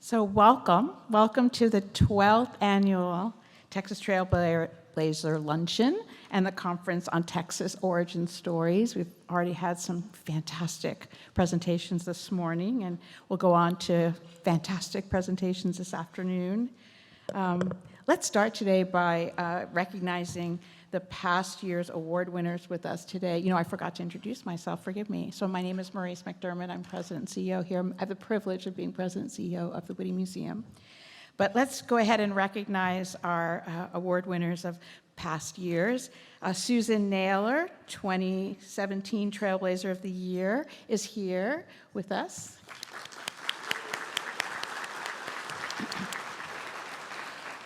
So welcome to the 12th annual Texas Trailblazer Luncheon and the Conference on Texas Origin Stories. We've already had some fantastic presentations this morning, and we'll go on to fantastic presentations this afternoon. Let's start today by recognizing the past year's award winners with us today. You know, I forgot to introduce myself, forgive me. So my name is Maurice McDermott. I'm president and CEO here. I have the privilege of being president and CEO of the Whitty Museum. But let's go ahead and recognize our award winners of past years. Susan Naylor, 2017 Trailblazer of the Year, is here with us.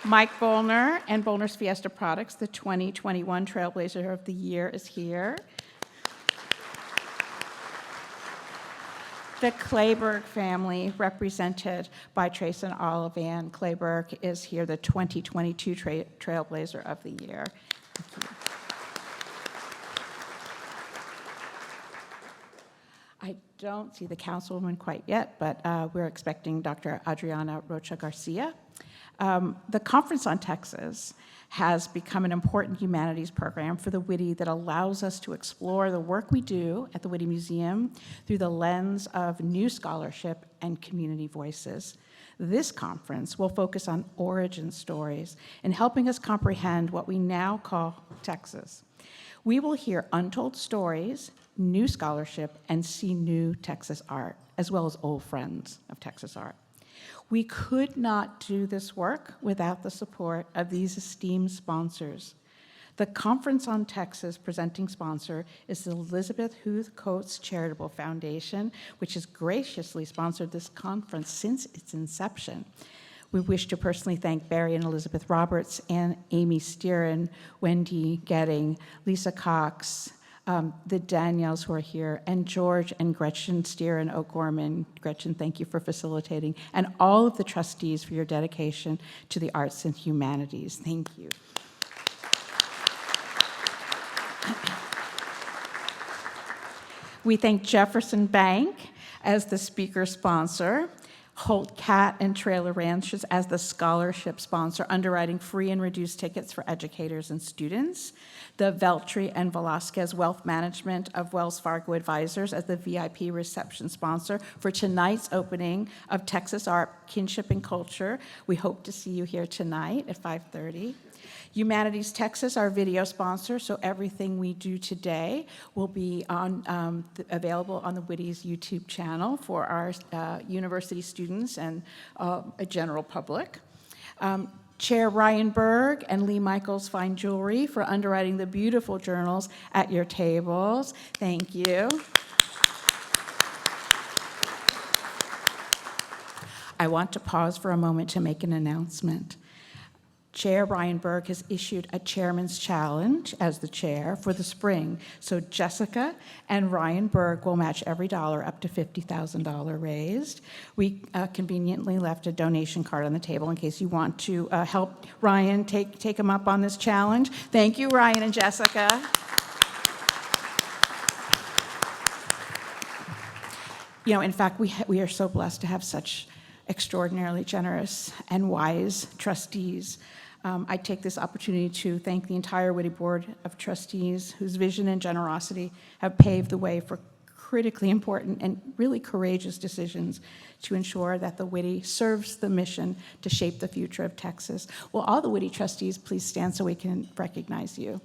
Mike Bollner and Bollner's Fiesta Products, the 2021 Trailblazer of the Year, is here. The Kleberg family, represented by Trace and Olivan Kleberg, is here, the 2022 Trailblazer of the Year. Thank you. I don't see the councilwoman quite yet, but we're expecting Dr. Adriana Rocha Garcia. The Conference on Texas has become an important humanities program for the Whitty that allows us to explore the work we do at the Whitty Museum through the lens of new scholarship and community voices. This conference will focus on origin stories and helping us comprehend what we now call Texas. We will hear untold stories, new scholarship, and see new Texas art, as well as old friends of Texas art. We could not do this work without the support of these esteemed sponsors. The Conference on Texas presenting sponsor is the Elizabeth Huth Coates Charitable Foundation, which has graciously sponsored this conference since its inception. We wish to personally thank Barry and Elizabeth Roberts and Amy Steeren, Wendy Getting, Lisa Cox, the Danielles who are here, and George and Gretchen Steeren O'Gorman. Gretchen, thank you for facilitating, and all of the trustees for your dedication to the arts and humanities. Thank you. We thank Jefferson Bank as the speaker sponsor, Holt Cat and Trailer Ranches as the scholarship sponsor, underwriting free and reduced tickets for educators and students, the Veltri and Velasquez Wealth Management of Wells Fargo Advisors as the VIP reception sponsor for tonight's opening of Texas Art, Kinship and Culture. We hope to see you here tonight at 5:30. Humanities Texas, our video sponsor, so everything we do today will be on available on the Whitty's YouTube channel for our university students and a general public. Chair Ryan Berg and Lee Michaels Fine Jewelry for underwriting the beautiful journals at your tables. Thank you. I want to pause for a moment to make an announcement. Chair Ryan Berg has issued a chairman's challenge as the chair for the spring. So Jessica and Ryan Berg will match every dollar up to $50,000 raised. We conveniently left a donation card on the table in case you want to help Ryan take him up on this challenge. Thank you, Ryan and Jessica. You know, in fact, we are so blessed to have such extraordinarily generous and wise trustees. I take this opportunity to thank the entire Whitty Board of Trustees whose vision and generosity have paved the way for critically important and really courageous decisions to ensure that the Whitty serves the mission to shape the future of Texas. Will all the Whitty trustees please stand so we can recognize you?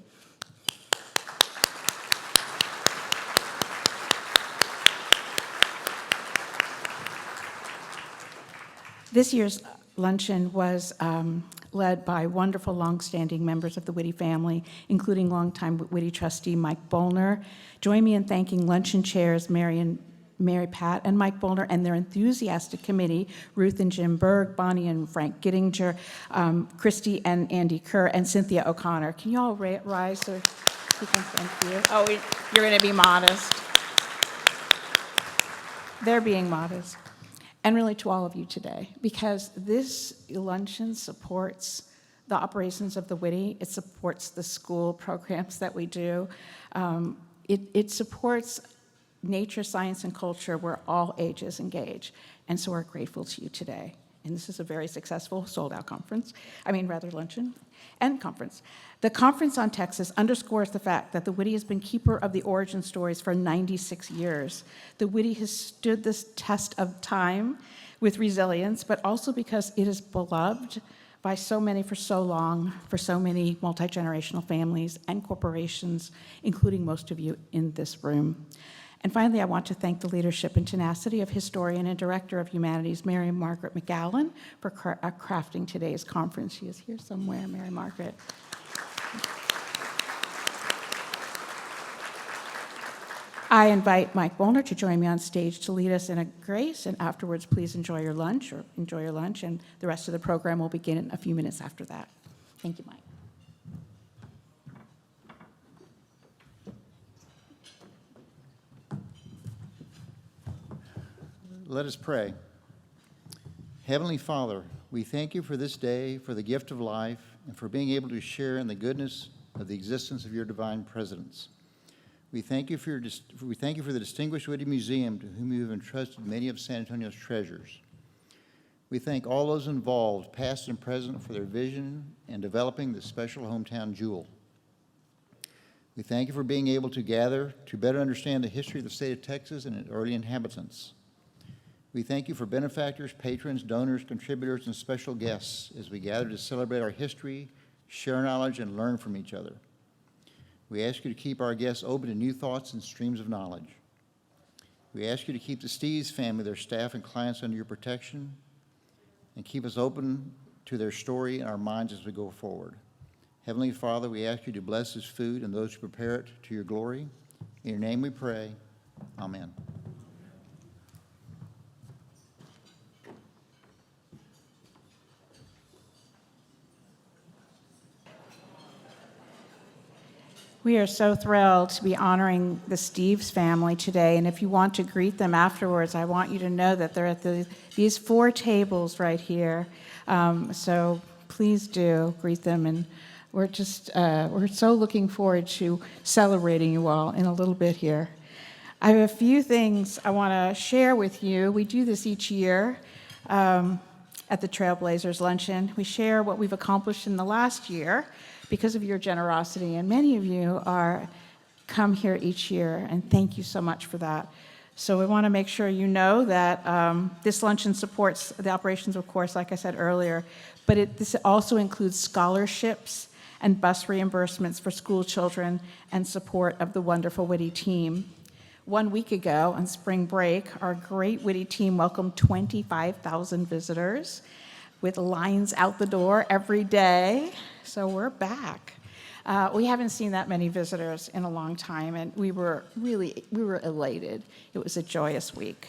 This year's luncheon was led by wonderful, long-standing members of the Whitty family, including longtime Whitty trustee Mike Bollner. Join me in thanking luncheon chairs Mary Pat and Mike Bollner and their enthusiastic committee, Ruth and Jim Berg, Bonnie and Frank Gittinger, Christy and Andy Kerr, and Cynthia O'Connor. Can you all rise? So you can thank you. Oh, you're going to be modest. They're being modest. And really to all of you today, because this luncheon supports the operations of the Whitty. It supports the school programs that we do. It supports nature, science, and culture where all ages engage. And so we're grateful to you today. and this is a very successful sold-out luncheon and conference. The Conference on Texas underscores the fact that the Whitty has been keeper of the origin stories for 96 years. The Whitty has stood this test of time with resilience, but also because it is beloved by so many for so long, for so many multi-generational families and corporations, including most of you in this room. And finally, I want to thank the leadership and tenacity of historian and director of humanities, Mary Margaret McGowan, for crafting today's conference. She is here somewhere, Mary Margaret. I invite Mike Bollner to join me on stage to lead us in a grace, and afterwards, please enjoy your lunch, and the rest of the program will begin in a few minutes after that. Thank you, Mike. Let us pray. Heavenly Father, we thank you for this day, for the gift of life, and for being able to share in the goodness of the existence of your divine presence. We thank you for the distinguished Whitty Museum, to whom you have entrusted many of San Antonio's treasures. We thank all those involved, past and present, for their vision in developing this special hometown jewel. We thank you for being able to gather to better understand the history of the state of Texas and its early inhabitants. We thank you for benefactors, patrons, donors, contributors, and special guests as we gather to celebrate our history, share knowledge, and learn from each other. We ask you to keep our guests open to new thoughts and streams of knowledge. We ask you to keep the Steves family, their staff, and clients under your protection, and keep us open to their story in our minds as we go forward. Heavenly Father, we ask you to bless this food and those who prepare it to your glory. In your name we pray. Amen. We are so thrilled to be honoring the Steves family today, and if you want to greet them afterwards, I want you to know that they're at these 4 tables right here. So please do greet them, and we're so looking forward to celebrating you all in a little bit here. I have a few things I want to share with you. We do this each year at the Trailblazers Luncheon. We share what we've accomplished in the last year, because of your generosity, and many of you come here each year, and thank you so much for that. So we want to make sure you know that this luncheon supports the operations, of course, like I said earlier, but this also includes scholarships and bus reimbursements for school children and support of the wonderful Whitty team. 1 week ago, on spring break, our great Whitty team welcomed 25,000 visitors with lines out the door every day. So we're back. We haven't seen that many visitors in a long time, and we were elated. It was a joyous week.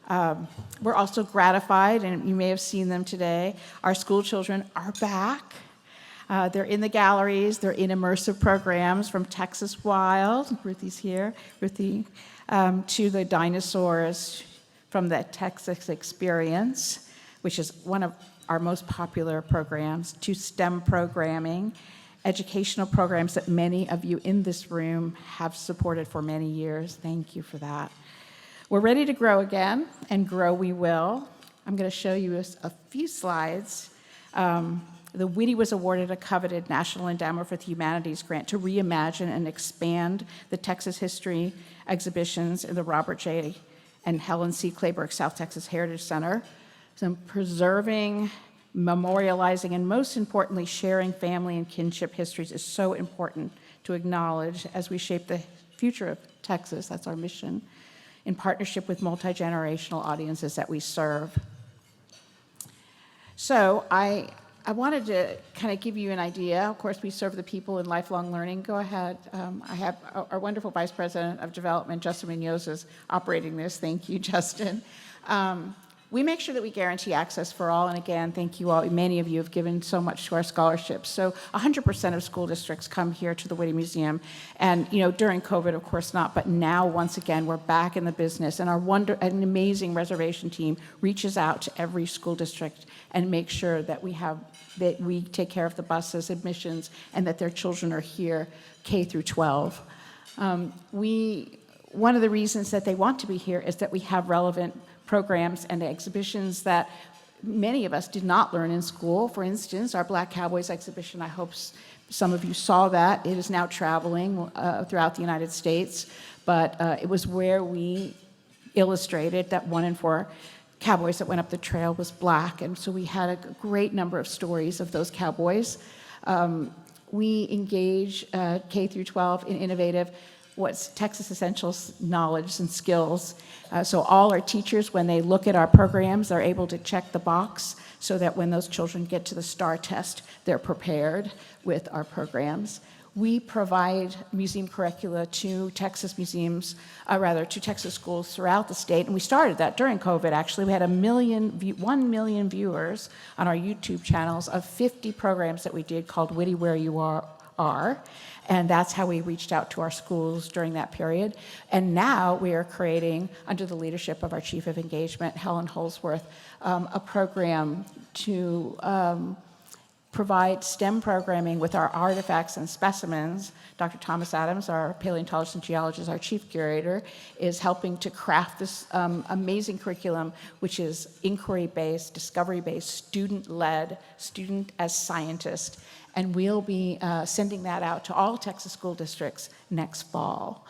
We're also gratified, and you may have seen them today. Our school children are back. They're in the galleries. They're in immersive programs from Texas Wild. Ruthie's here. Ruthie, to the dinosaurs from the Texas Experience, which is one of our most popular programs, to STEM programming, educational programs that many of you in this room have supported for many years. Thank you for that. We're ready to grow again, and grow we will. I'm going to show you a few slides. The Whitty was awarded a coveted National Endowment for the Humanities grant to reimagine and expand the Texas history exhibitions in the Robert J. and Helen C. Clayburgh South Texas Heritage Center. So preserving, memorializing, and most importantly, sharing family and kinship histories is so important to acknowledge as we shape the future of Texas. That's our mission, in partnership with multi-generational audiences that we serve. So I wanted to kind of give you an idea. Of course, we serve the people in lifelong learning. Go ahead. I have our wonderful Vice President of Development, Justin Munoz, is operating this. Thank you, Justin. We make sure that we guarantee access for all, and again, thank you all. Many of you have given so much to our scholarships. So 100% of school districts come here to the Whitty Museum, and during COVID, of course not, but now, once again, we're back in the business, and an amazing reservation team reaches out to every school district and makes sure that we take care of the buses, admissions, and that their children are here K through 12. One of the reasons that they want to be here is that we have relevant programs and exhibitions that many of us did not learn in school. For instance, our Black Cowboys exhibition, I hope some of you saw that. It is now traveling throughout the United States, but it was where we illustrated that 1 in 4 cowboys that went up the trail was Black, and so we had a great number of stories of those cowboys. We engage K through 12 in innovative what's Texas Essentials knowledge and skills. So all our teachers, when they look at our programs, are able to check the box so that when those children get to the STAR test, they're prepared with our programs. We provide museum curricula to Texas museums, to Texas schools throughout the state, and we started that during COVID, actually. We had 1 million viewers on our YouTube channels of 50 programs that we did called Witty Where You Are, and that's how we reached out to our schools during that period. And now we are creating, under the leadership of our Chief of Engagement, Helen Holsworth, a program to provide STEM programming with our artifacts and specimens. Dr. Thomas Adams, our paleontologist and geologist, our chief curator, is helping to craft this amazing curriculum, which is inquiry-based, discovery-based, student-led, student as scientist. And we'll be sending that out to all Texas school districts next fall.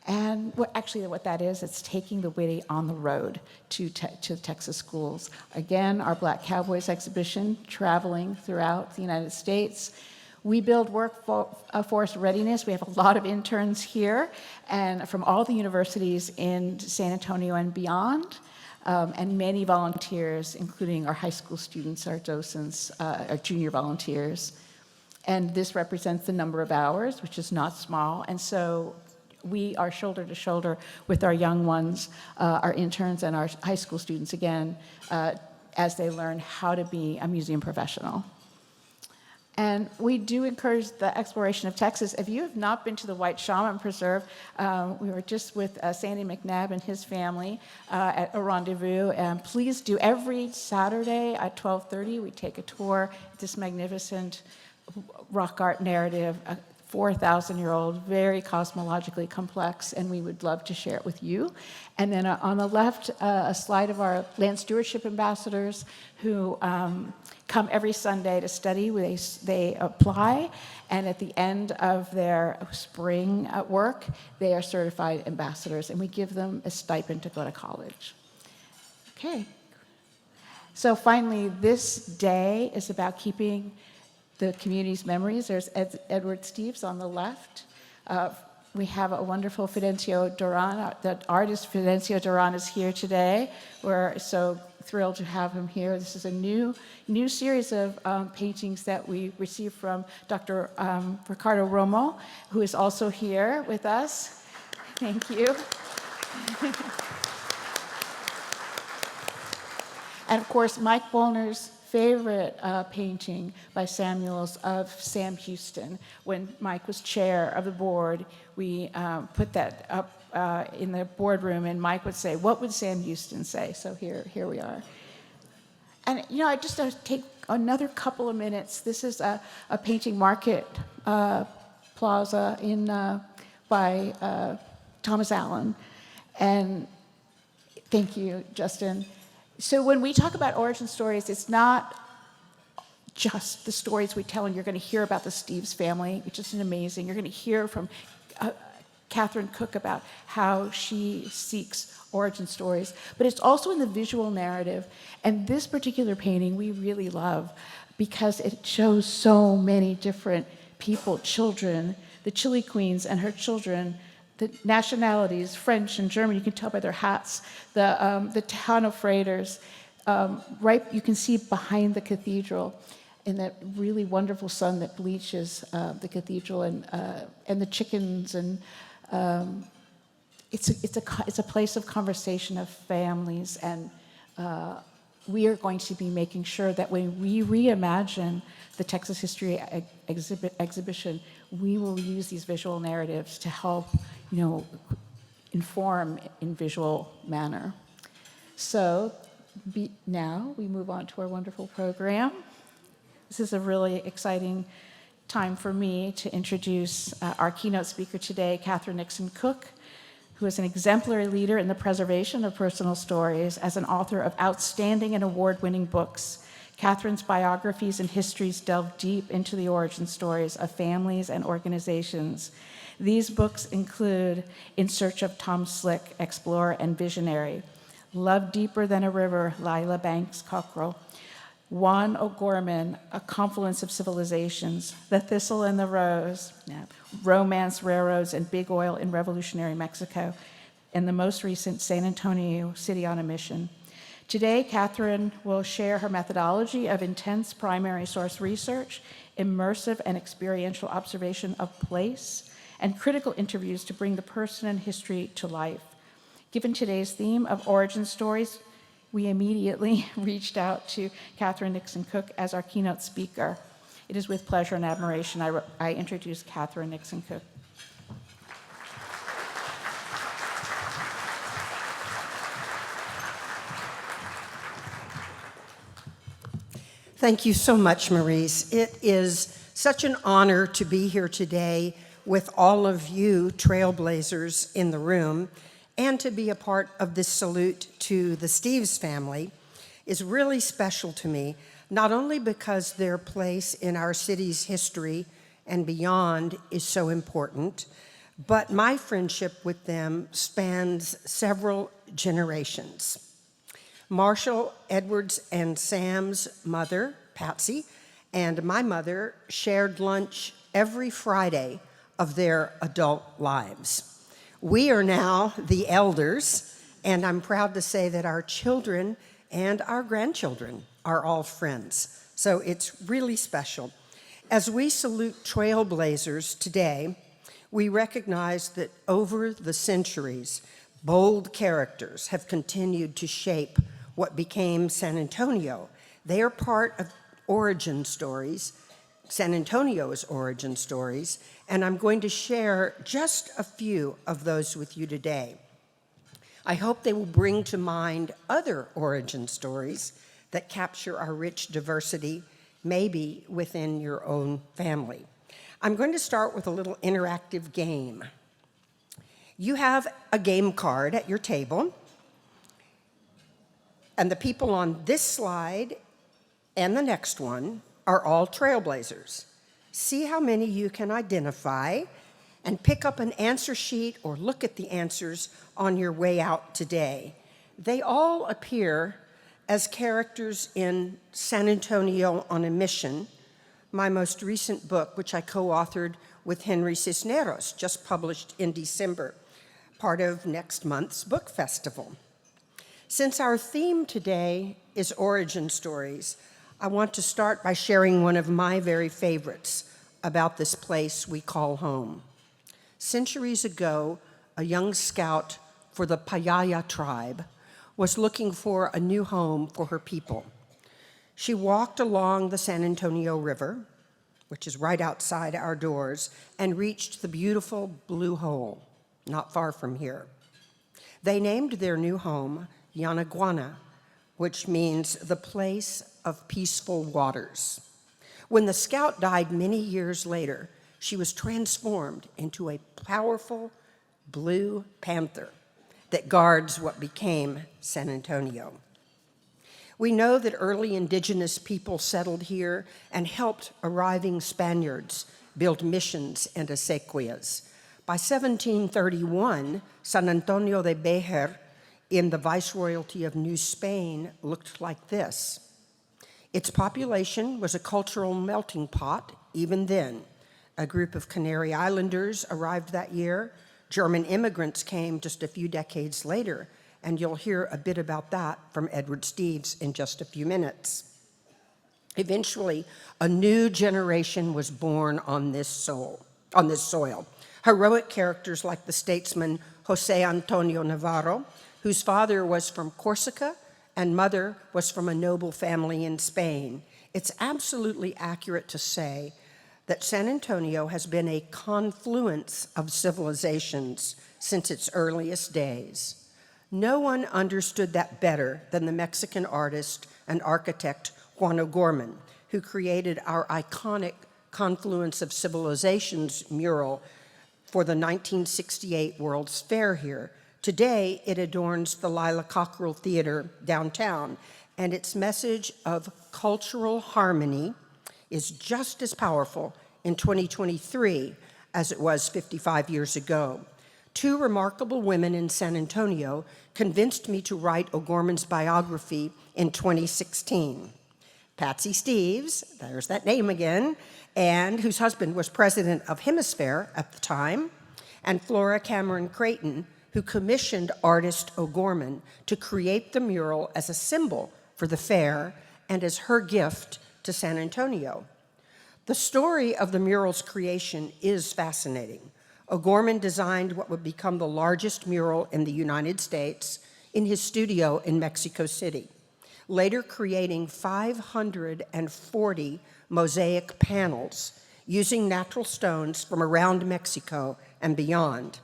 And what that is, it's taking the witty on the road to Texas schools. Again, our Black Cowboys exhibition traveling throughout the United States. We build workforce readiness. We have a lot of interns here, and from all the universities in San Antonio and beyond, and many volunteers, including our high school students, our docents, our junior volunteers. And this represents the number of hours, which is not small. And so we are shoulder to shoulder with our young ones, our interns and our high school students, again, as they learn how to be a museum professional. And we do encourage the exploration of Texas. If you have not been to the White Shaman Preserve, we were just with Sandy McNabb and his family at a rendezvous. And please do. Every Saturday at 12:30, we take a tour. This magnificent rock art narrative, 4,000-year-old, very cosmologically complex, and we would love to share it with you. And then on the left, a slide of our land stewardship ambassadors who come every Sunday to study. They apply, and at the end of their spring work, they are certified ambassadors, and we give them a stipend to go to college. Okay. So finally, this day is about keeping the community's memories. There's Edward Steves on the left. We have a wonderful Fidencio Duran. The artist Fidencio Duran is here today. We're so thrilled to have him here. This is a new series of paintings that we received from Dr. Ricardo Romo, who is also here with us. Thank you. And of course, Mike Bollner's favorite painting by Samuels of Sam Houston. When Mike was chair of the board, we put that up in the boardroom, and Mike would say, "What would Sam Houston say?" So here we are. And I just take another couple of minutes. This is a painting, Market Plaza by Thomas Allen. And thank you, Justin. So when we talk about origin stories, it's not just the stories we tell, and you're going to hear about the Steves family, which is amazing. You're going to hear from Catherine Cook about how she seeks origin stories, but it's also in the visual narrative. And this particular painting we really love because it shows so many different people, children, the Chili Queens and her children, the nationalities, French and German, you can tell by their hats, the town of freighters, right, you can see behind the cathedral, and that really wonderful sun that bleaches the cathedral, and the chickens, and it's a place of conversation of families, and we are going to be making sure that when we reimagine the Texas History exhibition, we will use these visual narratives to help, inform in visual manner. So now we move on to our wonderful program. This is a really exciting time for me to introduce our keynote speaker today, Catherine Nixon Cook. who is an exemplary leader in the preservation of personal stories as an author of outstanding and award-winning books. Catherine's biographies and histories delve deep into the origin stories of families and organizations. These books include In Search of Tom Slick, Explorer and Visionary, Love Deeper Than a River, Lila Banks Cockrell, Juan O'Gorman, A Confluence of Civilizations, The Thistle and the Rose, Romance, Railroads, and Big Oil in Revolutionary Mexico, and the most recent San Antonio City on a Mission. Today, Catherine will share her methodology of intense primary source research, immersive and experiential observation of place, and critical interviews to bring the person and history to life. Given today's theme of origin stories, we immediately reached out to Catherine Nixon Cook as our keynote speaker. It is with pleasure and admiration I introduce Catherine Nixon Cook. Thank you so much, Maurice. It is such an honor to be here today with all of you Trailblazers in the room, and to be a part of this salute to the Steves family is really special to me, not only because their place in our city's history and beyond is so important, but my friendship with them spans several generations. Marshall, Edwards, and Sam's mother, Patsy, and my mother shared lunch every Friday of their adult lives. We are now the elders, and I'm proud to say that our children and our grandchildren are all friends. So it's really special. As we salute Trailblazers today, we recognize that over the centuries, bold characters have continued to shape what became San Antonio. They are part of origin stories, San Antonio's origin stories, and I'm going to share just a few of those with you today. I hope they will bring to mind other origin stories that capture our rich diversity, maybe within your own family. I'm going to start with a little interactive game. You have a game card at your table, and the people on this slide and the next one are all Trailblazers. See how many you can identify, and pick up an answer sheet or look at the answers on your way out today. They all appear as characters in San Antonio on a Mission, my most recent book, which I co-authored with Henry Cisneros, just published in December, part of next month's book festival. Since our theme today is origin stories, I want to start by sharing one of my very favorites about this place we call home. Centuries ago, a young scout for the Payaya tribe was looking for a new home for her people. She walked along the San Antonio River, which is right outside our doors, and reached the beautiful Blue Hole, not far from here. They named their new home Yanaguana, which means the place of peaceful waters. When the scout died many years later, she was transformed into a powerful blue panther that guards what became San Antonio. We know that early indigenous people settled here and helped arriving Spaniards build missions and acequias. By 1731, San Antonio de Béjar in the Viceroyalty of New Spain looked like this. Its population was a cultural melting pot even then. A group of Canary Islanders arrived that year. German immigrants came just a few decades later, and you'll hear a bit about that from Edward Steves in just a few minutes. Eventually, a new generation was born on this soil. Heroic characters like the statesman José Antonio Navarro, whose father was from Corsica and mother was from a noble family in Spain. It's absolutely accurate to say that San Antonio has been a confluence of civilizations since its earliest days. No one understood that better than the Mexican artist and architect Juan O'Gorman, who created our iconic Confluence of Civilizations mural for the 1968 World's Fair here. Today, it adorns the Lila Cockrell Theater downtown, and its message of cultural harmony is just as powerful in 2023 as it was 55 years ago. Two remarkable women in San Antonio convinced me to write O'Gorman's biography in 2016. Patsy Steeves, there's that name again, and whose husband was president of Hemisphere at the time, and Flora Cameron Creighton, who commissioned artist O'Gorman to create the mural as a symbol for the fair and as her gift to San Antonio. The story of the mural's creation is fascinating. O'Gorman designed what would become the largest mural in the United States in his studio in Mexico City, later creating 540 mosaic panels using natural stones from around Mexico and beyond.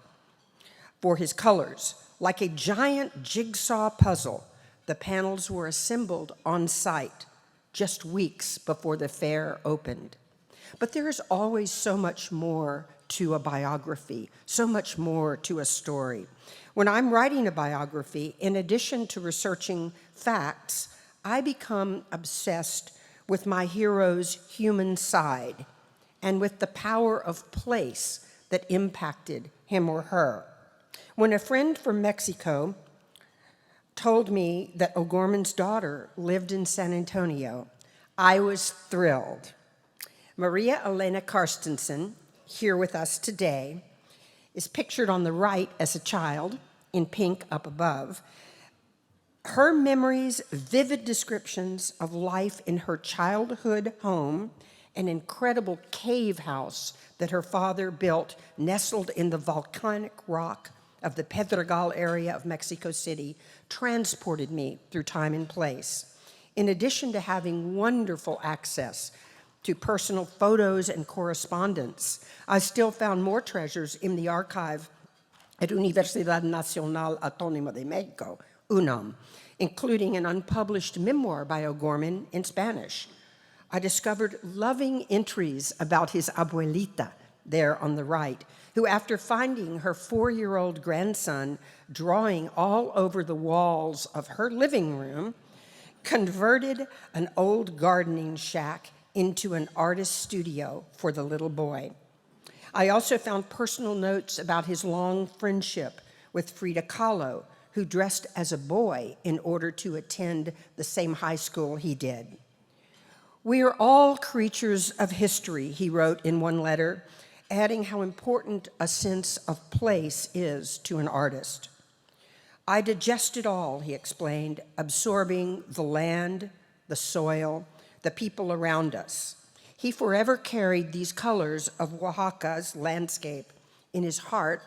For his colors, like a giant jigsaw puzzle, the panels were assembled on site just weeks before the fair opened. But there is always so much more to a biography, so much more to a story. When I'm writing a biography, in addition to researching facts, I become obsessed with my hero's human side and with the power of place that impacted him or her. When a friend from Mexico told me that O'Gorman's daughter lived in San Antonio, I was thrilled. Maria Elena Karstensen, here with us today, is pictured on the right as a child, in pink up above. Her memories, vivid descriptions of life in her childhood home, an incredible cave house that her father built nestled in the volcanic rock of the Pedregal area of Mexico City, transported me through time and place. In addition to having wonderful access to personal photos and correspondence, I still found more treasures in the archive at Universidad Nacional Autónoma de Mexico, UNAM, including an unpublished memoir by O'Gorman in Spanish. I discovered loving entries about his abuelita, there on the right, who, after finding her 4-year-old grandson drawing all over the walls of her living room, converted an old gardening shack into an artist's studio for the little boy. I also found personal notes about his long friendship with Frida Kahlo, who dressed as a boy in order to attend the same high school he did. "We are all creatures of history," he wrote in one letter, adding how important a sense of place is to an artist. "I digest it all," he explained, absorbing the land, the soil, the people around us. He forever carried these colors of Oaxaca's landscape in his heart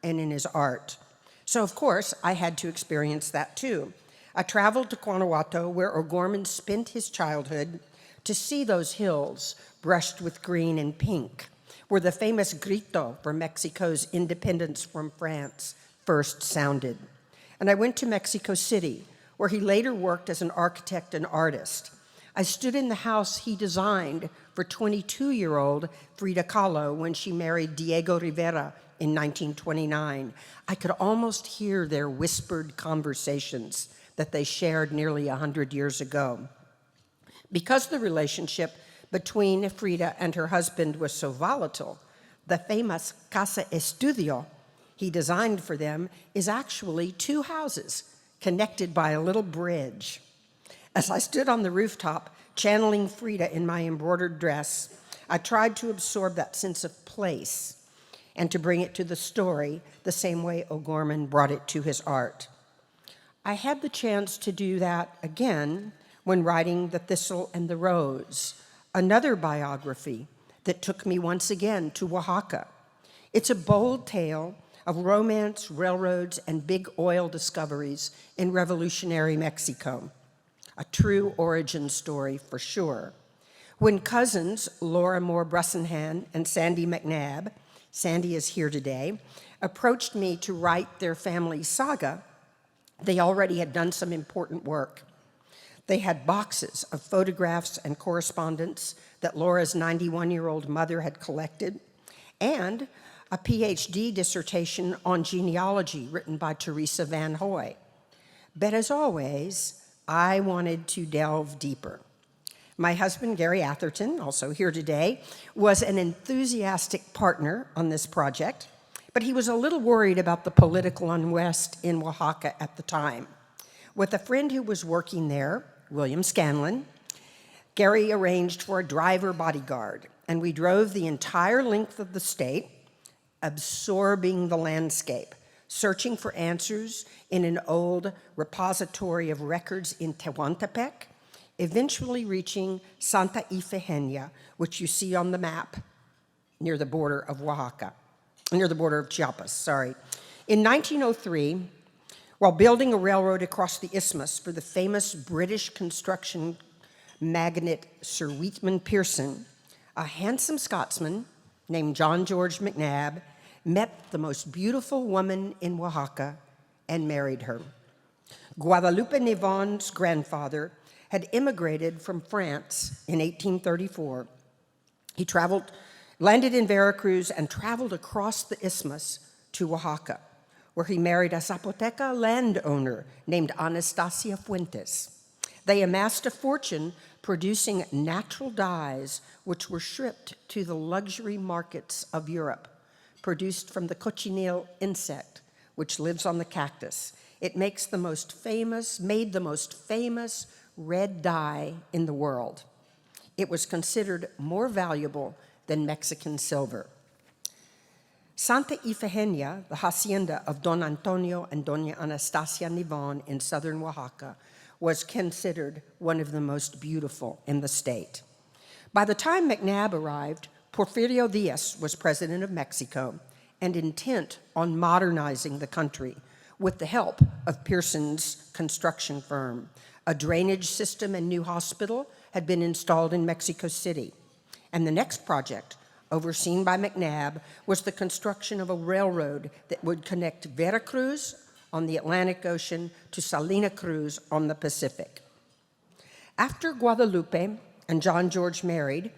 and in his art. So, of course, I had to experience that too. I traveled to Guanajuato, where O'Gorman spent his childhood, to see those hills brushed with green and pink, where the famous grito for Mexico's independence from France first sounded. And I went to Mexico City, where he later worked as an architect and artist. I stood in the house he designed for 22-year-old Frida Kahlo when she married Diego Rivera in 1929. I could almost hear their whispered conversations that they shared nearly 100 years ago. Because the relationship between Frida and her husband was so volatile, the famous Casa Estudio he designed for them is actually 2 houses connected by a little bridge. As I stood on the rooftop, channeling Frida in my embroidered dress, I tried to absorb that sense of place and to bring it to the story the same way O'Gorman brought it to his art. I had the chance to do that again when writing The Thistle and the Rose, another biography that took me once again to Oaxaca. It's a bold tale of romance, railroads, and big oil discoveries in revolutionary Mexico. A true origin story for sure. When cousins Laura Moore Brussenhan and Sandy McNabb, Sandy is here today, approached me to write their family saga, they already had done some important work. They had boxes of photographs and correspondence that Laura's 91-year-old mother had collected, and a PhD dissertation on genealogy written by Teresa Van Hoy. But as always, I wanted to delve deeper. My husband, Gary Atherton, also here today, was an enthusiastic partner on this project, but he was a little worried about the political unrest in Oaxaca at the time. With a friend who was working there, William Scanlon, Gary arranged for a driver bodyguard, and we drove the entire length of the state, absorbing the landscape, searching for answers in an old repository of records in Tehuantepec, eventually reaching Santa Ifigenia, which you see on the map near the border of Oaxaca, near the border of Chiapas, sorry. In 1903, while building a railroad across the isthmus for the famous British construction magnate Sir Weetman Pearson, a handsome Scotsman named John George McNabb met the most beautiful woman in Oaxaca and married her. Guadalupe Nivon's grandfather had immigrated from France in 1834. He landed in Veracruz and traveled across the isthmus to Oaxaca, where he married a Zapoteca landowner named Anastasia Fuentes. They amassed a fortune producing natural dyes which were shipped to the luxury markets of Europe, produced from the cochineal insect, which lives on the cactus. It made the most famous red dye in the world. It was considered more valuable than Mexican silver. Santa Ifigenia, the hacienda of Don Antonio and Doña Anastasia Nivon in southern Oaxaca, was considered one of the most beautiful in the state. By the time McNabb arrived, Porfirio Díaz was president of Mexico and intent on modernizing the country with the help of Pearson's construction firm. A drainage system and new hospital had been installed in Mexico City. And the next project, overseen by McNabb, was the construction of a railroad that would connect Veracruz on the Atlantic Ocean to Salina Cruz on the Pacific. After Guadalupe and John George married,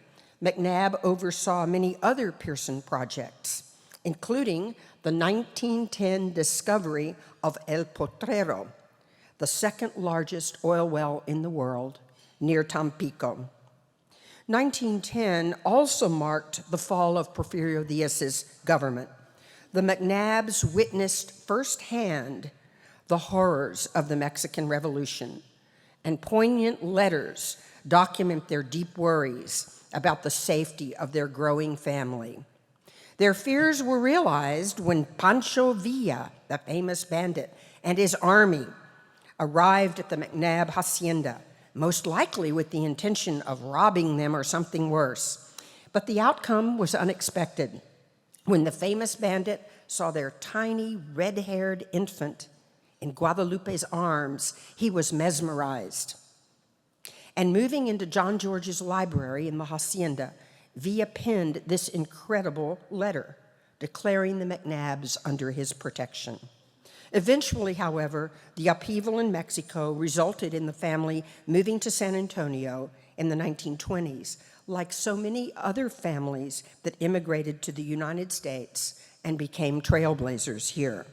McNabb oversaw many other Pearson projects, including the 1910 discovery of El Potrero, the second largest oil well in the world, near Tampico. 1910 also marked the fall of Porfirio Díaz's government. The McNabbs witnessed firsthand the horrors of the Mexican Revolution, and poignant letters document their deep worries about the safety of their growing family. Their fears were realized when Pancho Villa, the famous bandit, and his army arrived at the McNabb hacienda, most likely with the intention of robbing them or something worse. But the outcome was unexpected. When the famous bandit saw their tiny red-haired infant in Guadalupe's arms, he was mesmerized. And moving into John George's library in the hacienda, Villa penned this incredible letter declaring the McNabbs under his protection. Eventually, however, the upheaval in Mexico resulted in the family moving to San Antonio in the 1920s, like so many other families that immigrated to the United States and became trailblazers here.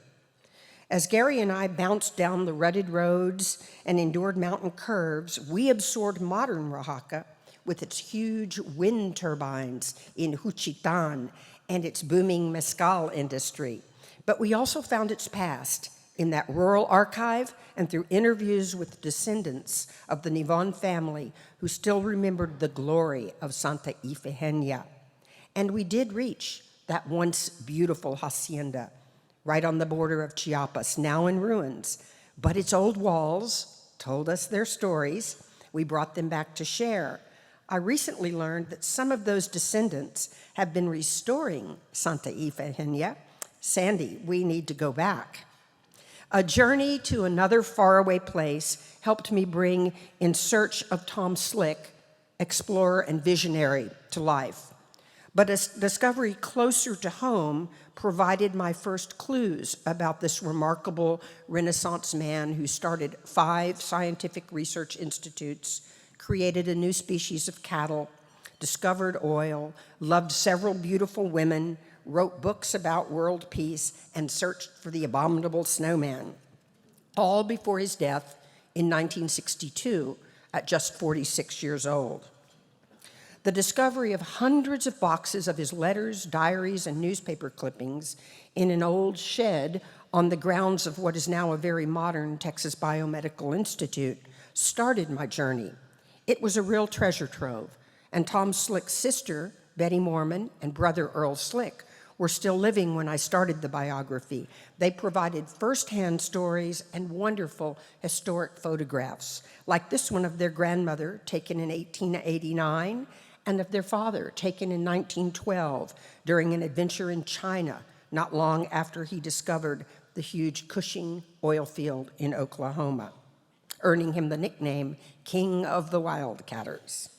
As Gary and I bounced down the rutted roads and endured mountain curves, we absorbed modern Oaxaca with its huge wind turbines in Juchitán and its booming mezcal industry. But we also found its past in that rural archive and through interviews with descendants of the Nivon family who still remembered the glory of Santa Ifigenia. And we did reach that once beautiful hacienda right on the border of Chiapas, now in ruins. But its old walls told us their stories. We brought them back to share. I recently learned that some of those descendants have been restoring Santa Ifigenia. Sandy, we need to go back. A journey to another faraway place helped me bring In Search of Tom Slick, explorer and visionary, to life. But a discovery closer to home provided my first clues about this remarkable Renaissance man who started 5 scientific research institutes, created a new species of cattle, discovered oil, loved several beautiful women, wrote books about world peace, and searched for the abominable snowman, all before his death in 1962 at just 46 years old. The discovery of hundreds of boxes of his letters, diaries, and newspaper clippings in an old shed on the grounds of what is now a very modern Texas Biomedical Institute started my journey. It was a real treasure trove, and Tom Slick's sister, Betty Mormon, and brother Earl Slick were still living when I started the biography. They provided firsthand stories and wonderful historic photographs, like this one of their grandmother, taken in 1889, and of their father, taken in 1912 during an adventure in China, not long after he discovered the huge Cushing oil field in Oklahoma, earning him the nickname King of the Wildcatters.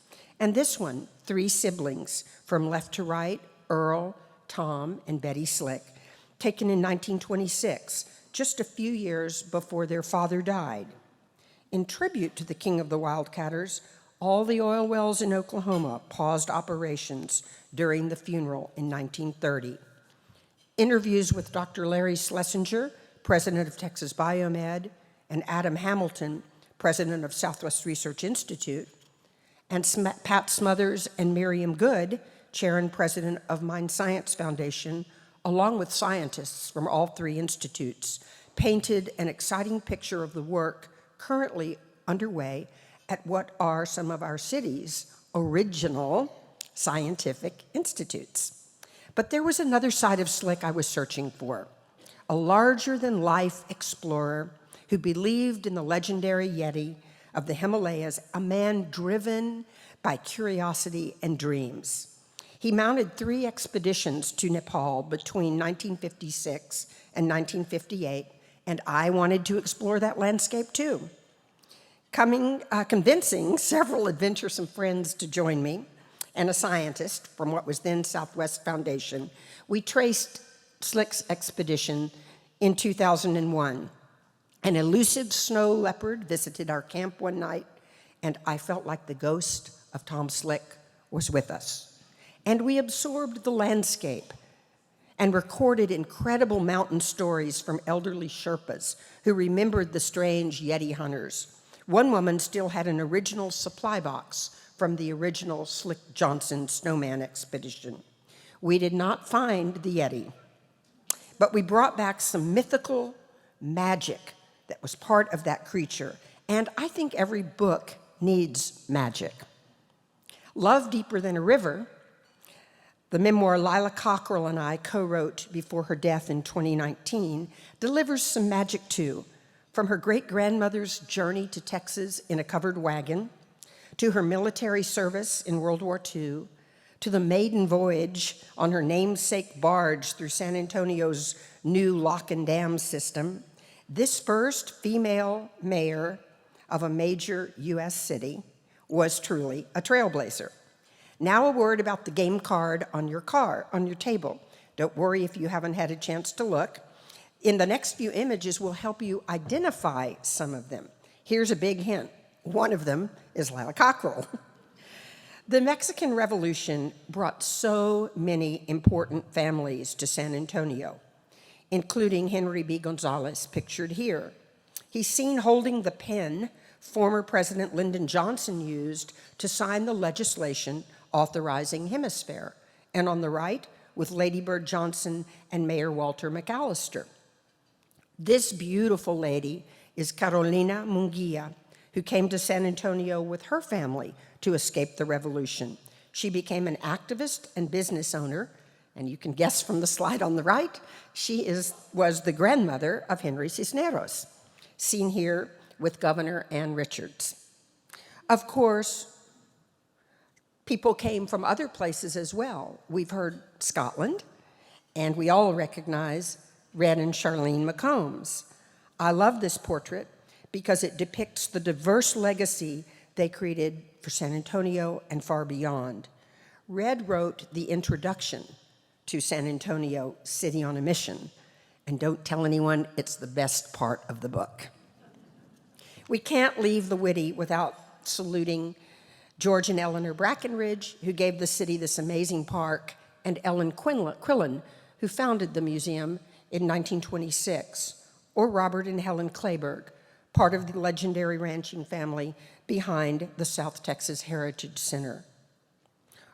And this one, 3 siblings from left to right, Earl, Tom, and Betty Slick, taken in 1926, just a few years before their father died. In tribute to the King of the Wildcatters, all the oil wells in Oklahoma paused operations during the funeral in 1930. Interviews with Dr. Larry Schlesinger, president of Texas Biomed, and Adam Hamilton, president of Southwest Research Institute, and Pat Smothers and Miriam Good, chair and president of Mind Science Foundation, along with scientists from all 3 institutes, painted an exciting picture of the work currently underway at what are some of our city's original scientific institutes. But there was another side of Slick I was searching for, a larger-than-life explorer who believed in the legendary Yeti of the Himalayas, a man driven by curiosity and dreams. He mounted 3 expeditions to Nepal between 1956 and 1958, and I wanted to explore that landscape too. Convincing several adventuresome friends to join me, and a scientist from what was then Southwest Foundation, we traced Slick's expedition in 2001. An elusive snow leopard visited our camp one night, and I felt like the ghost of Tom Slick was with us. And we absorbed the landscape and recorded incredible mountain stories from elderly Sherpas who remembered the strange Yeti hunters. One woman still had an original supply box from the original Slick Johnson snowman expedition. We did not find the Yeti, but we brought back some mythical magic that was part of that creature. And I think every book needs magic. Love Deeper Than a River, the memoir Lila Cockrell and I co-wrote before her death in 2019, delivers some magic too, from her great-grandmother's journey to Texas in a covered wagon, to her military service in World War II, to the maiden voyage on her namesake barge through San Antonio's new lock and dam system. This first female mayor of a major U.S. city was truly a trailblazer. Now a word about the game card on your table. Don't worry if you haven't had a chance to look. In the next few images, we'll help you identify some of them. Here's a big hint. One of them is Lila Cockrell. The Mexican Revolution brought so many important families to San Antonio, including Henry B. Gonzalez, pictured here. He's seen holding the pen former President Lyndon Johnson used to sign the legislation authorizing Hemisphere, and on the right, with Lady Bird Johnson and Mayor Walter McAllister. This beautiful lady is Carolina Munguia, who came to San Antonio with her family to escape the revolution. She became an activist and business owner, and you can guess from the slide on the right, she was the grandmother of Henry Cisneros, seen here with Governor Ann Richards. Of course, people came from other places as well. We've heard Scotland, and we all recognize Red and Charlene McCombs. I love this portrait because it depicts the diverse legacy they created for San Antonio and far beyond. Red wrote the introduction to San Antonio, City on a Mission, and don't tell anyone, it's the best part of the book. We can't leave the witty without saluting George and Eleanor Brackenridge, who gave the city this amazing park, and Ellen Quillen, who founded the museum in 1926, or Robert and Helen Kleberg, part of the legendary ranching family behind the South Texas Heritage Center.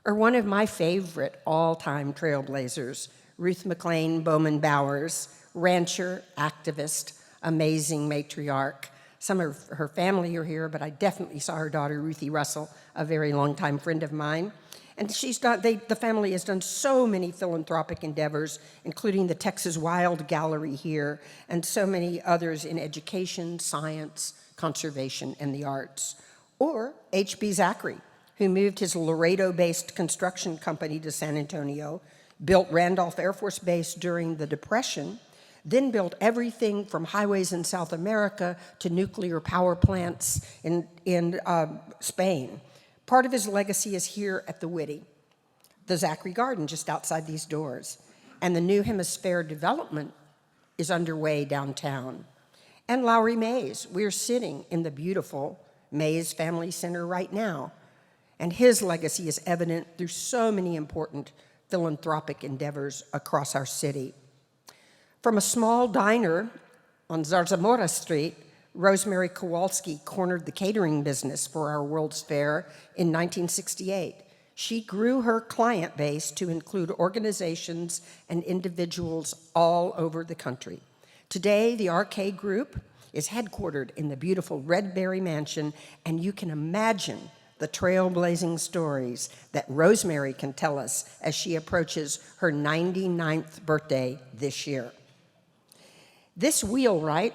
Or one of my favorite all-time trailblazers, Ruth McLean Bowman Bowers, rancher, activist, amazing matriarch. Some of her family are here, but I definitely saw her daughter, Ruthie Russell, a very long-time friend of mine. And the family has done so many philanthropic endeavors, including the Texas Wild Gallery here, and so many others in education, science, conservation, and the arts. Or H.B. Zachary, who moved his Laredo-based construction company to San Antonio, built Randolph Air Force Base during the Depression, then built everything from highways in South America to nuclear power plants in Spain. Part of his legacy is here at the Whitty, the Zachary Garden just outside these doors. And the New Hemisphere development is underway downtown. And Lowry Mays, we're sitting in the beautiful Mays Family Center right now. And his legacy is evident through so many important philanthropic endeavors across our city. From a small diner on Zarzamora Street, Rosemary Kowalski cornered the catering business for our World's Fair in 1968. She grew her client base to include organizations and individuals all over the country. Today, the RK Group is headquartered in the beautiful Redberry Mansion, and you can imagine the trailblazing stories that Rosemary can tell us as she approaches her 99th birthday this year. This wheelwright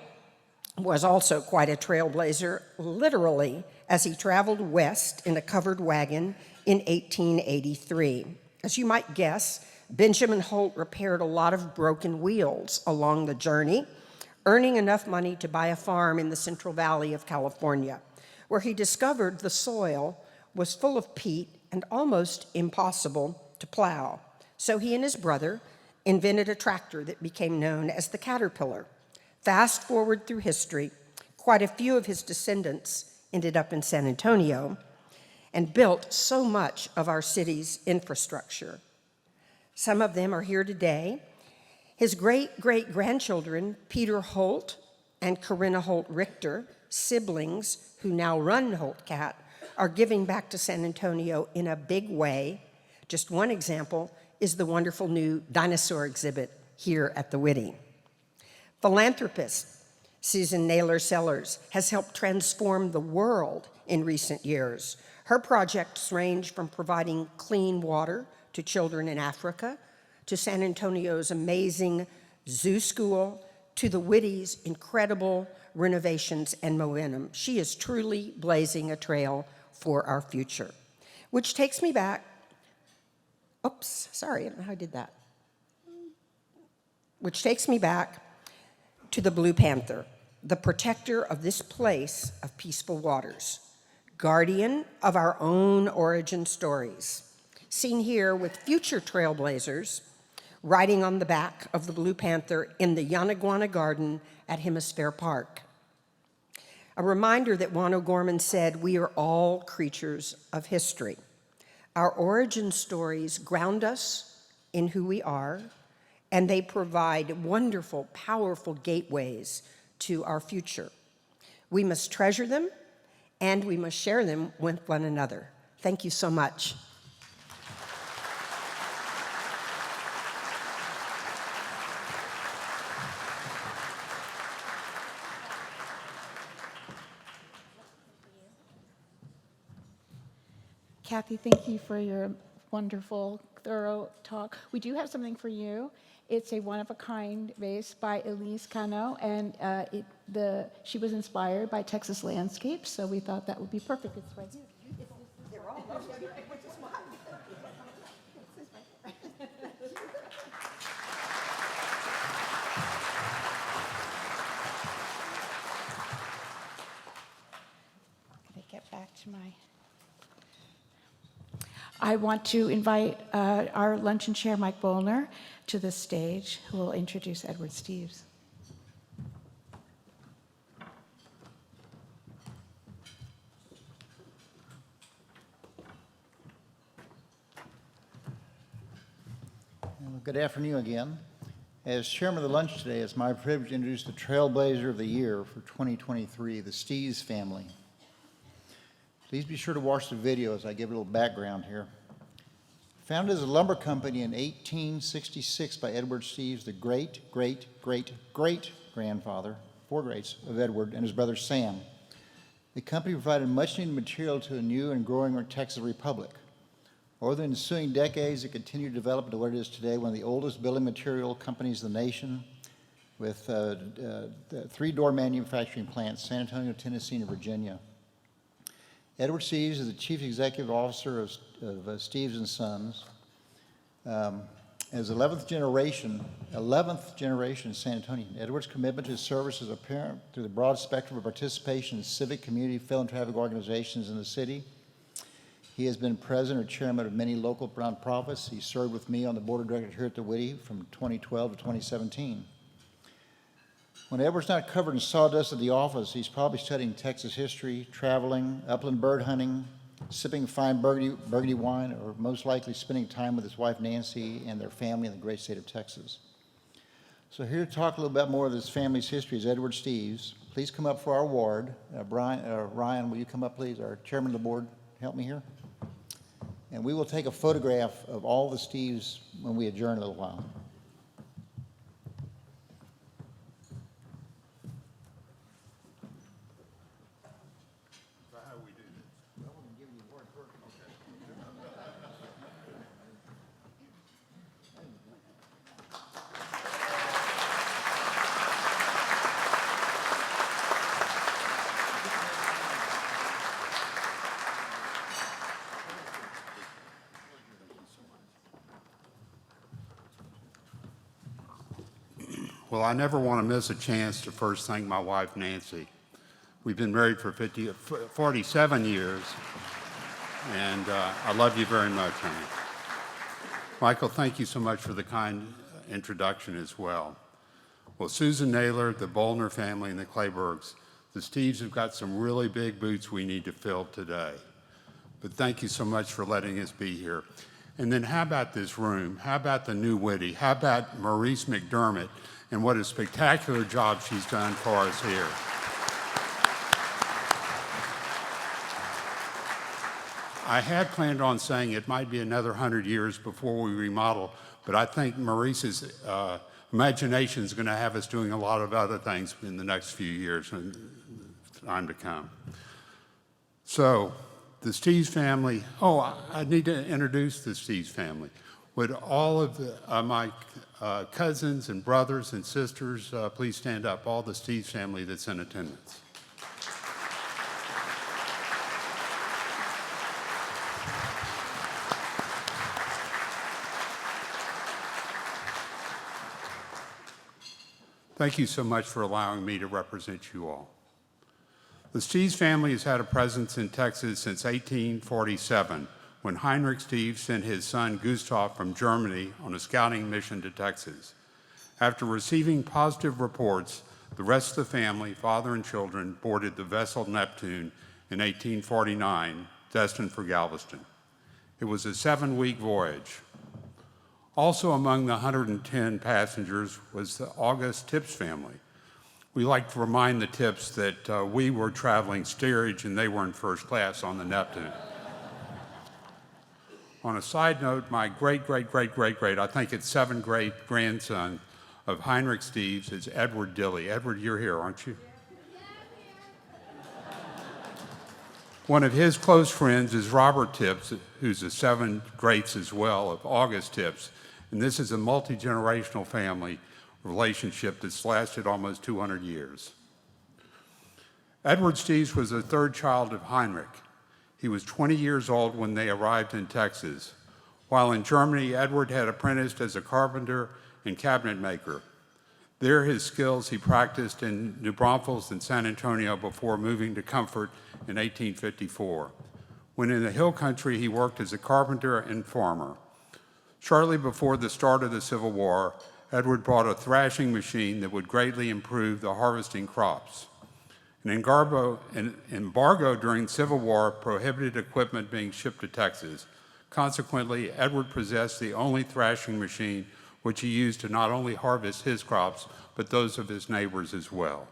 was also quite a trailblazer, literally, as he traveled west in a covered wagon in 1883. As you might guess, Benjamin Holt repaired a lot of broken wheels along the journey, earning enough money to buy a farm in the Central Valley of California, where he discovered the soil was full of peat and almost impossible to plow. So he and his brother invented a tractor that became known as the Caterpillar. Fast forward through history, quite a few of his descendants ended up in San Antonio and built so much of our city's infrastructure. Some of them are here today. His great-great-grandchildren, Peter Holt and Corinna Holt Richter, siblings who now run Holt Cat, are giving back to San Antonio in a big way. Just one example is the wonderful new dinosaur exhibit here at the Whitty. Philanthropist Susan Naylor Sellers has helped transform the world in recent years. Her projects range from providing clean water to children in Africa, to San Antonio's amazing zoo school, to the Whitty's incredible renovations and momentum. She is truly blazing a trail for our future. Which takes me back, I don't know how I did that. Which takes me back to the Blue Panther, the protector of this place of peaceful waters, guardian of our own origin stories, seen here with future trailblazers riding on the back of the Blue Panther in the Yanaguana Garden at Hemisphere Park. A reminder that Juan O'Gorman said, "We are all creatures of history." Our origin stories ground us in who we are, and they provide wonderful, powerful gateways to our future. We must treasure them, and we must share them with one another. Thank you so much. Kathy, thank you for your wonderful, thorough talk. We do have something for you. It's a one-of-a-kind vase by Elise Cano, and she was inspired by Texas landscapes, so we thought that would be perfect. It's right here. Can I get back to my... I want to invite our luncheon chair, Mike Bollner, to the stage, who will introduce Edward Steves. Well, Good afternoon again. As chairman of the lunch today, it's my privilege to introduce the Trailblazer of the Year for 2023, the Steves family. Please be sure to watch the video as I give a little background here. Founded as a lumber company in 1866 by Edward Steves, the great-great-great-great-grandfather, four greats, of Edward and his brother Sam. The company provided much-needed material to a new and growing Texas Republic. Over the ensuing decades, it continued to develop into what it is today, one of the oldest building material companies in the nation, with 3 door manufacturing plants, San Antonio, Tennessee, and Virginia. Edward Steves is the chief executive officer of Steves and Sons. As 11th generation San Antonian, Edward's commitment to his service is apparent through the broad spectrum of participation in civic, community, philanthropic organizations in the city. He has been president or chairman of many local nonprofits. He served with me on the board of directors here at the Whitty from 2012 to 2017. When Edward's not covered in sawdust at the office, he's probably studying Texas history, traveling, upland bird hunting, sipping fine burgundy wine, or most likely spending time with his wife Nancy and their family in the great state of Texas. So here to talk a little bit more of his family's history is Edward Steves. Please come up for our award. Ryan, will you come up, please? Our chairman of the board, help me here. And we will take a photograph of all the Steves when we adjourn in a little while. Well, I never want to miss a chance to first thank my wife, Nancy. We've been married for 47 years, and I love you very much, honey. Michael, thank you so much for the kind introduction as well. Well, Susan Naylor, the Bollner family, and the Claybergs, the Steves have got some really big boots we need to fill today. But thank you so much for letting us be here. And then how about this room? How about the new Whitty? How about Maurice McDermott and what a spectacular job she's done for us here. I had planned on saying it might be another 100 years before we remodel, but I think Maurice's imagination is going to have us doing a lot of other things in the next few years and time to come. So, the Steves family, I need to introduce the Steves family. Would all of my cousins and brothers and sisters please stand up, all the Steves family that's in attendance. Thank you so much for allowing me to represent you all. The Steves family has had a presence in Texas since 1847, when Heinrich Steves sent his son Gustav from Germany on a scouting mission to Texas. After receiving positive reports, the rest of the family, father and children, boarded the vessel Neptune in 1849, destined for Galveston. It was a 7-week voyage. Also among the 110 passengers was the August Tips family. We like to remind the Tips that we were traveling steerage and they were in first class on the Neptune. On a side note, my great, I think it's 7th grade grandson of Heinrich Steves is Edward Dilley. Edward, you're here, aren't you? One of his close friends is Robert Tips, who's a 7th greats as well of August Tips. And this is a multi-generational family relationship that's lasted almost 200 years. Edward Steves was the 3rd child of Heinrich. He was 20 years old when they arrived in Texas. While in Germany, Edward had apprenticed as a carpenter and cabinet maker. There, his skills he practiced in New Braunfels and San Antonio before moving to Comfort in 1854. When in the hill country, he worked as a carpenter and farmer. Shortly before the start of the Civil War, Edward bought a thrashing machine that would greatly improve the harvesting crops. An embargo during Civil War prohibited equipment being shipped to Texas. Consequently, Edward possessed the only thrashing machine which he used to not only harvest his crops, but those of his neighbors as well.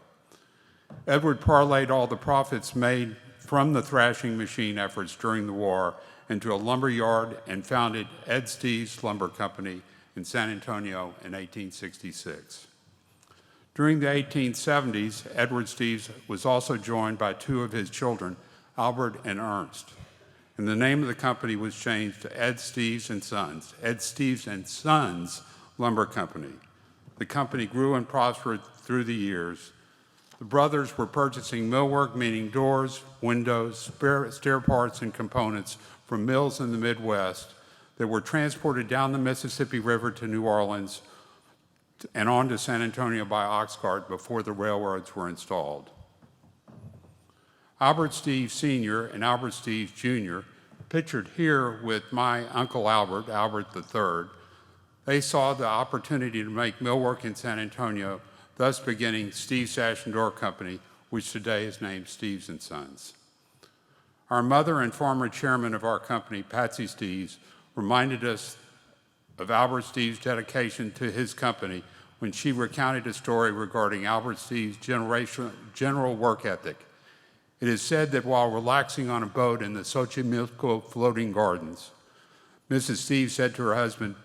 Edward parlayed all the profits made from the thrashing machine efforts during the war into a lumberyard and founded Ed Steve's Lumber Company in San Antonio in 1866. During the 1870s, Edward Steves was also joined by two of his children, Albert and Ernst, and the name of the company was changed to Ed Steves and Sons Lumber Company. The company grew and prospered through the years. The brothers were purchasing millwork, meaning doors, windows, stair parts, and components from mills in the Midwest that were transported down the Mississippi River to New Orleans and on to San Antonio by ox cart before the railroads were installed. Albert Steves Sr. and Albert Steves Jr., pictured here with my Uncle Albert, Albert III, they saw the opportunity to make millwork in San Antonio, thus beginning Steves Sash and Door Company, which today is named Steves and Sons. Our mother and former chairman of our company, Patsy Steves, reminded us of Albert Steves' dedication to his company when she recounted a story regarding Albert Steves' general work ethic. It is said that while relaxing on a boat in the Xochimilco floating gardens, Mrs. Steves said to her husband,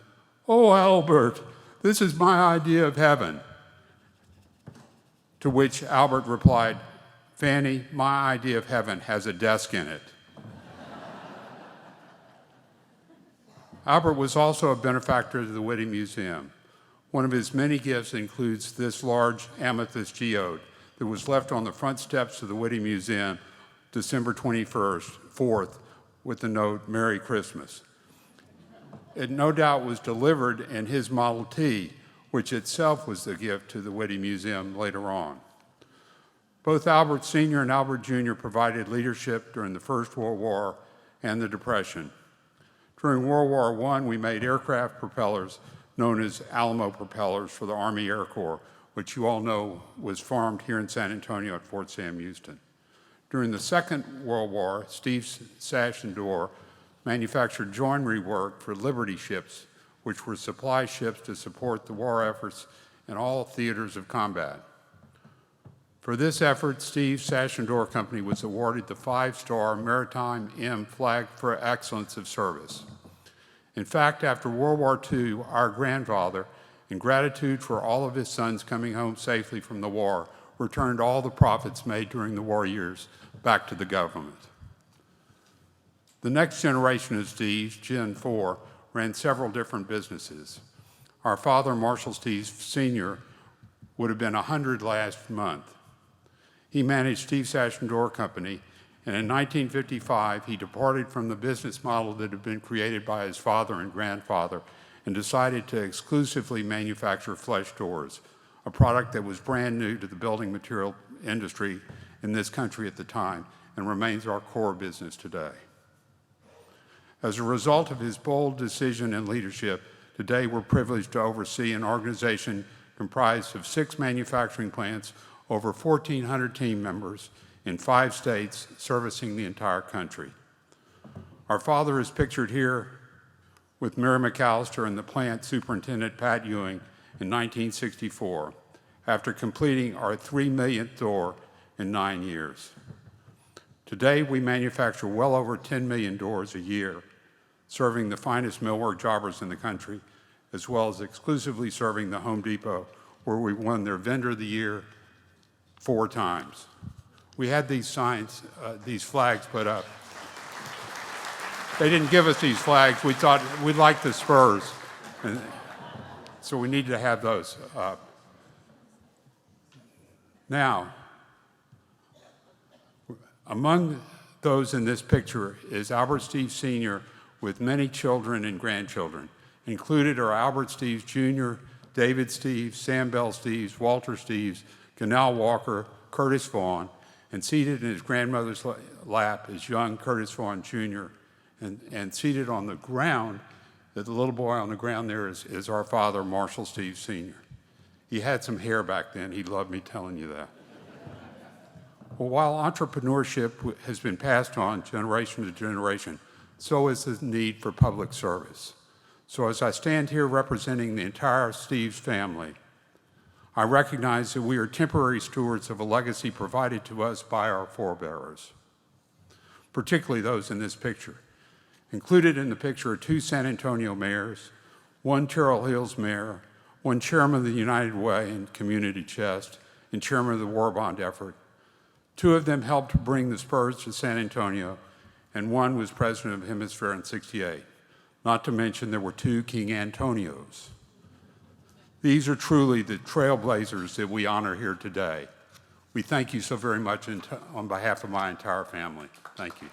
"Oh, Albert, this is my idea of heaven." To which Albert replied, "Fanny, my idea of heaven has a desk in it." Albert was also a benefactor of the Whitty Museum. One of his many gifts includes this large amethyst geode that was left on the front steps of the Whitty Museum December 4th, with the note, "Merry Christmas." It no doubt was delivered in his Model T, which itself was the gift to the Whitty Museum later on. Both Albert Sr. and Albert Jr. provided leadership during the First World War and the Depression. During World War I, we made aircraft propellers known as Alamo propellers for the Army Air Corps, which you all know was farmed here in San Antonio at Fort Sam Houston. During the Second World War, Steves Sash and Door manufactured joinery work for Liberty ships, which were supply ships to support the war efforts in all theaters of combat. For this effort, Steves Sash and Door Company was awarded the 5-star Maritime M Flag for Excellence of Service. In fact, after World War II, our grandfather, in gratitude for all of his sons coming home safely from the war, returned all the profits made during the war years back to the government. The next generation of Steves, Gen 4, ran several different businesses. Our father, Marshall Steves Sr., would have been 100 last month. He managed Steves Sash and Door Company, and in 1955, he departed from the business model that had been created by his father and grandfather and decided to exclusively manufacture flush doors, a product that was brand new to the building material industry in this country at the time and remains our core business today. As a result of his bold decision and leadership, today we're privileged to oversee an organization comprised of 6 manufacturing plants, over 1,400 team members in 5 states, servicing the entire country. Our father is pictured here with Mary McAllister and the plant superintendent, Pat Ewing, in 1964, after completing our 3 millionth door in 9 years. Today, we manufacture well over 10 million doors a year, serving the finest millwork jobbers in the country, as well as exclusively serving the Home Depot, where we won their Vendor of the Year 4 times. We had these signs, these flags put up. They didn't give us these flags. We thought we liked the Spurs, and so we needed to have those up. Now, among those in this picture is Albert Steves Sr. with many children and grandchildren. Included are Albert Steves Jr., David Steves, Sam Bell Steves, Walter Steves, Canal Walker, Curtis Vaughn, and seated in his grandmother's lap is young Curtis Vaughn Jr., and seated on the ground, the little boy on the ground there is our father, Marshall Steves Sr. He had some hair back then. He loved me telling you that. Well, while entrepreneurship has been passed on generation to generation, so is the need for public service. So as I stand here representing the entire Steves family, I recognize that we are temporary stewards of a legacy provided to us by our forebears, particularly those in this picture. Included in the picture are 2 San Antonio mayors, 1 Terrell Hills mayor, 1 chairman of the United Way and Community Chest, and chairman of the War Bond effort. 2 of them helped bring the Spurs to San Antonio, and 1 was president of Hemisphere in '68. Not to mention there were 2 King Antonios. These are truly the trailblazers that we honor here today. We thank you so very much on behalf of my entire family. Thank you.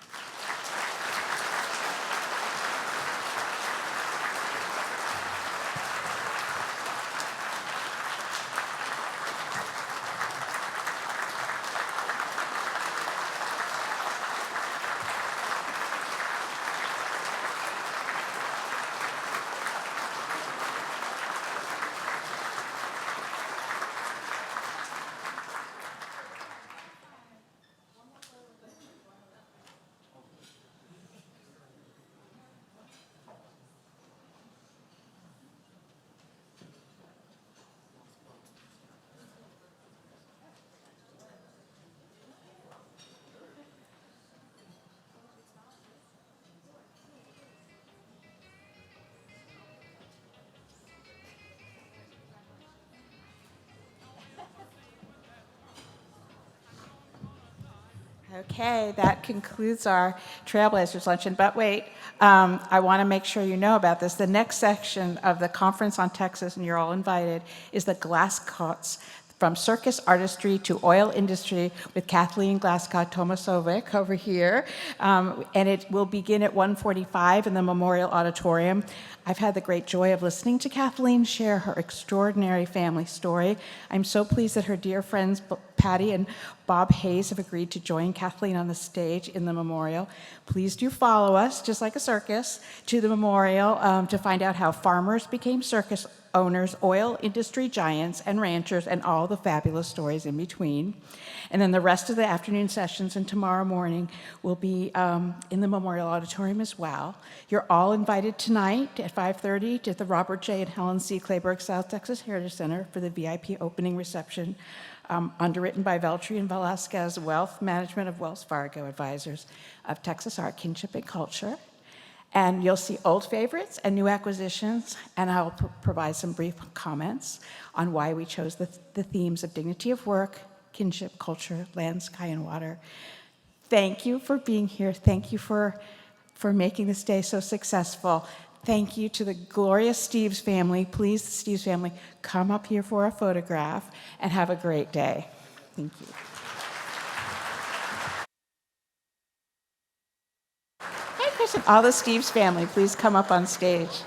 Okay, that concludes our Trailblazers luncheon. But wait, I want to make sure you know about this. The next section of the Conference on Texas, and you're all invited, is the Glasscots, from circus artistry to oil industry, with Kathleen Glasscott-Tomasovic over here. And it will begin at 1:45 in the Memorial Auditorium. I've had the great joy of listening to Kathleen share her extraordinary family story. I'm so pleased that her dear friends Patty and Bob Hayes have agreed to join Kathleen on the stage in the memorial. Please do follow us, just like a circus, to the memorial to find out how farmers became circus owners, oil industry giants, and ranchers, and all the fabulous stories in between. And then the rest of the afternoon sessions and tomorrow morning will be in the Memorial Auditorium as well. You're all invited tonight at 5:30 to the Robert J. and Helen C. Clayburgh South Texas Heritage Center for the VIP opening reception, underwritten by Veltri and Velasquez Wealth Management of Wells Fargo Advisors of Texas Art, Kinship, and Culture. And you'll see old favorites and new acquisitions, and I'll provide some brief comments on why we chose the themes of dignity of work, kinship, culture, land, sky, and water. Thank you for being here. Thank you for making this day so successful. Thank you to the glorious Steves family. Please, the Steves family, come up here for a photograph and have a great day. Thank you. Hey, Chris, and all the Steves family, please come up on stage.